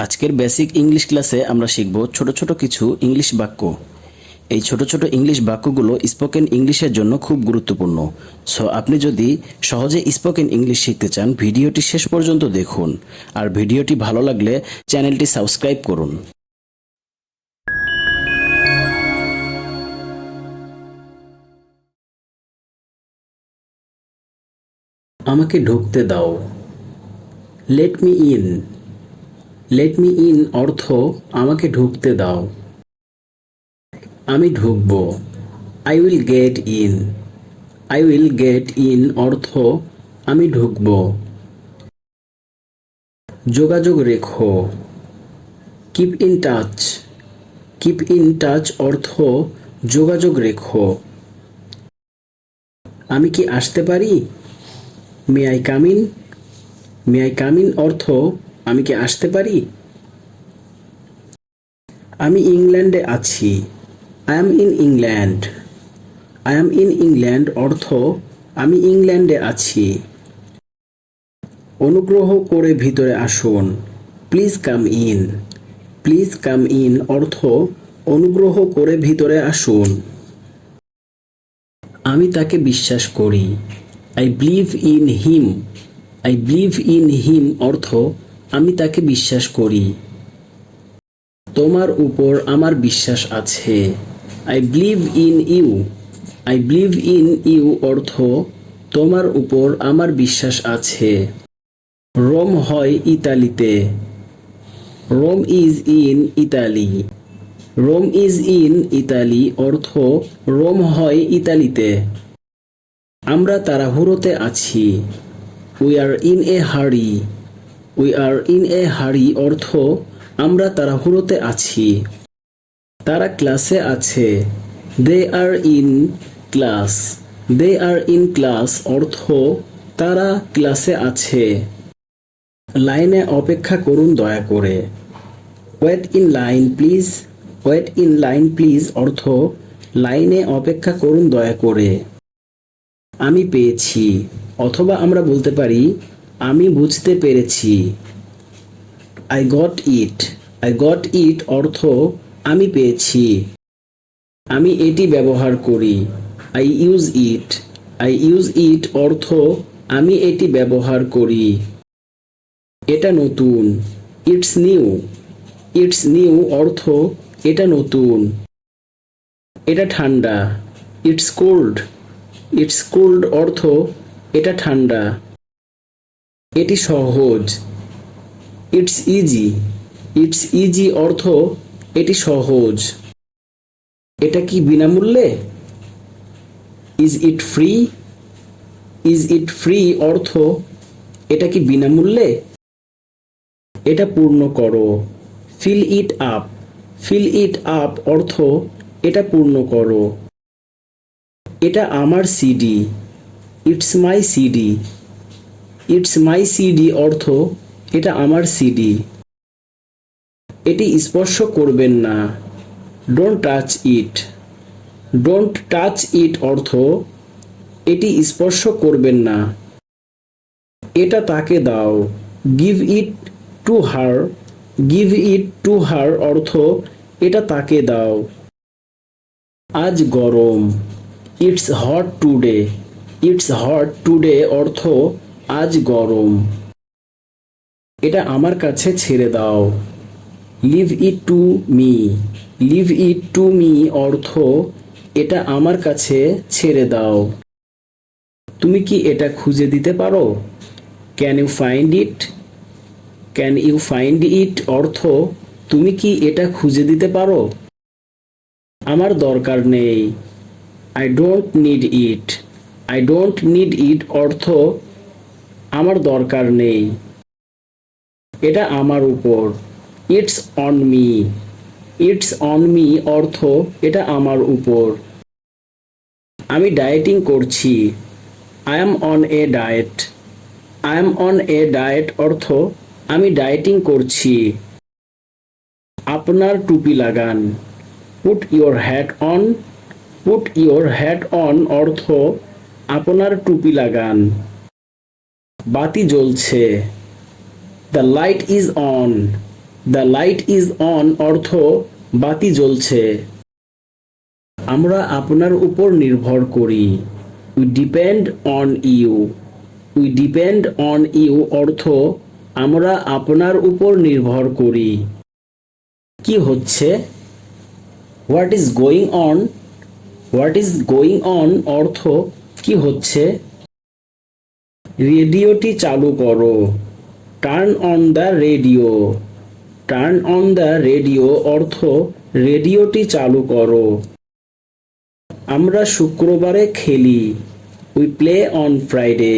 আজকের basic English ক্লাসে আমরা শিখব ছোট ছোট কিছু ইংলিশ বাক্য। এই ছোট ছোট ইংলিশ বাক্যগুলো স্পোকেন ইংলিশের জন্য খুব গুরুত্বপূর্ণ। সো আপনি যদি সহজে স্পোকেন ইংলিশ শিখতে চান, ভিডিওটি শেষ পর্যন্ত দেখুন। আর ভিডিওটি ভালো লাগলে চ্যানেলটি সাবস্ক্রাইব করুন। আমাকে ঢুকতে দাও। Let me in. Let me in অর্থ আমাকে ঢুকতে দাও। আমি ঢুকব। I will get in. I will get in অর্থ আমি ঢুকব। যোগাযোগ রেখো। Keep in touch. Keep in touch অর্থ যোগাযোগ রেখো। আমি কি আসতে পারি? May I come in. May I come in অর্থ আমি কি আসতে পারি? আমি ইংল্যান্ডে আছি। I am in England. I am in England অর্থ আমি ইংল্যান্ডে আছি। অনুগ্রহ করে ভিতরে আসুন। Please come in. Please come in অর্থ অনুগ্রহ করে ভিতরে আসুন। আমি তাকে বিশ্বাস করি। I believe in him. I believe in him অর্থ আমি তাকে বিশ্বাস করি। তোমার উপর আমার বিশ্বাস আছে। I believe in you. I believe in you অর্থ তোমার উপর আমার বিশ্বাস আছে। রোম হয় ইতালিতে। Rome is in Italy. Rome is in Italy অর্থ রোম হয় ইতালিতে। আমরা তাড়াহুড়োতে আছি। উই আর ইন এ হারি। উই আর ইন এ হারি অর্থ আমরা তাড়াহুড়োতে আছি। তারা ক্লাসে আছে। They are in class. They are in class অর্থ তারা ক্লাসে আছে। লাইনে অপেক্ষা করুন দয়া করে। Wait in line please. Wait in line please অর্থ লাইনে অপেক্ষা করুন দয়া করে। আমি পেয়েছি অথবা আমরা বলতে পারি আমি বুঝতে পেরেছি। I got it. I got it অর্থ আমি পেয়েছি। আমি এটি ব্যবহার করি। I use it. I use it অর্থ আমি এটি ব্যবহার করি। এটা নতুন। It's new. ইটস নিউ অর্থ এটা নতুন। এটা ঠান্ডা। It's cold. ইটস কোল্ড অর্থ এটা ঠান্ডা। এটি সহজ। It's easy. ইটস ইজি অর্থ এটি সহজ। এটা কি বিনামূল্যে? Is it free. Is it free অর্থ এটা কি বিনামূল্যে? এটা পূর্ণ করো। Fill it up. Fill it up অর্থ এটা পূর্ণ করো। এটা আমার CD. It's my CD. It's my CD অর্থ এটা আমার সিডি। এটি স্পর্শ করবেন না। Don't touch it. Don't touch it অর্থ এটি স্পর্শ করবেন না। এটা তাকে দাও। Give it to her. Give it to her অর্থ এটা তাকে দাও। আজ গরম। It's hot today. It's hot today অর্থ আজ গরম। এটা আমার কাছে ছেড়ে দাও। Leave it to me. Leave it to me অর্থ এটা আমার কাছে ছেড়ে দাও। তুমি কি এটা খুঁজে দিতে পারো? Can you find it. Can you find it অর্থ তুমি কি এটা খুঁজে দিতে পারো? আমার দরকার নেই। I don't need it. I don't need it অর্থ আমার দরকার নেই। এটা আমার উপর। It's on me. It's on me অর্থ এটা আমার উপর। আমি ডায়েটিং করছি। I am on a diet. I am on a diet অর্থ আমি ডায়েটিং করছি। আপনার টুপি লাগান। Put your hat on. Put your hat on অর্থ আপনার টুপি লাগান। বাতি জ্বলছে। The light is on. The light is on অর্থ বাতি জ্বলছে। আমরা আপনার উপর নির্ভর করি। We depend on you. We depend on you অর্থ আমরা আপনার উপর নির্ভর করি। কি হচ্ছে? What is going on? What is going on অর্থ কি হচ্ছে? রেডিওটি চালু করো। Turn on the radio. Turn on the radio অর্থ রেডিওটি চালু করো। আমরা শুক্রবারে খেলি। We play on Friday.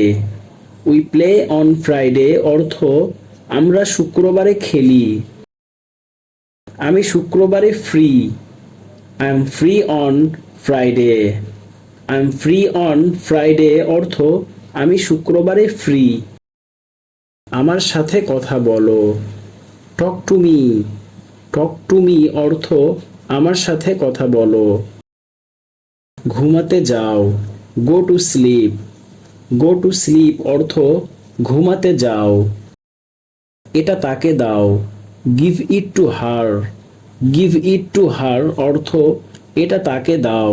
We play on Friday অর্থ আমরা শুক্রবারে খেলি। আমি শুক্রবারে free. I am free on Friday. I am free on Friday অর্থ আমি শুক্রবারে ফ্রি। আমার সাথে কথা বলো। Talk to me. Talk to me অর্থ আমার সাথে কথা বলো। ঘুমাতে যাও। Go to sleep. Go to sleep অর্থ ঘুমাতে যাও। এটা তাকে দাও। Give it to her. Give it to her অর্থ এটা তাকে দাও।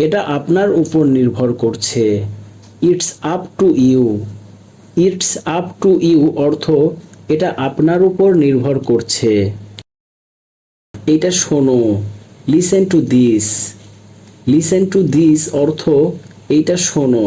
এটা আপনার উপর নির্ভর করছে। It's up to you. It's up to you অর্থ এটা আপনার উপর নির্ভর করছে। এটা শোনো। Listen to this. Listen to this অর্থ এইটা শোনো।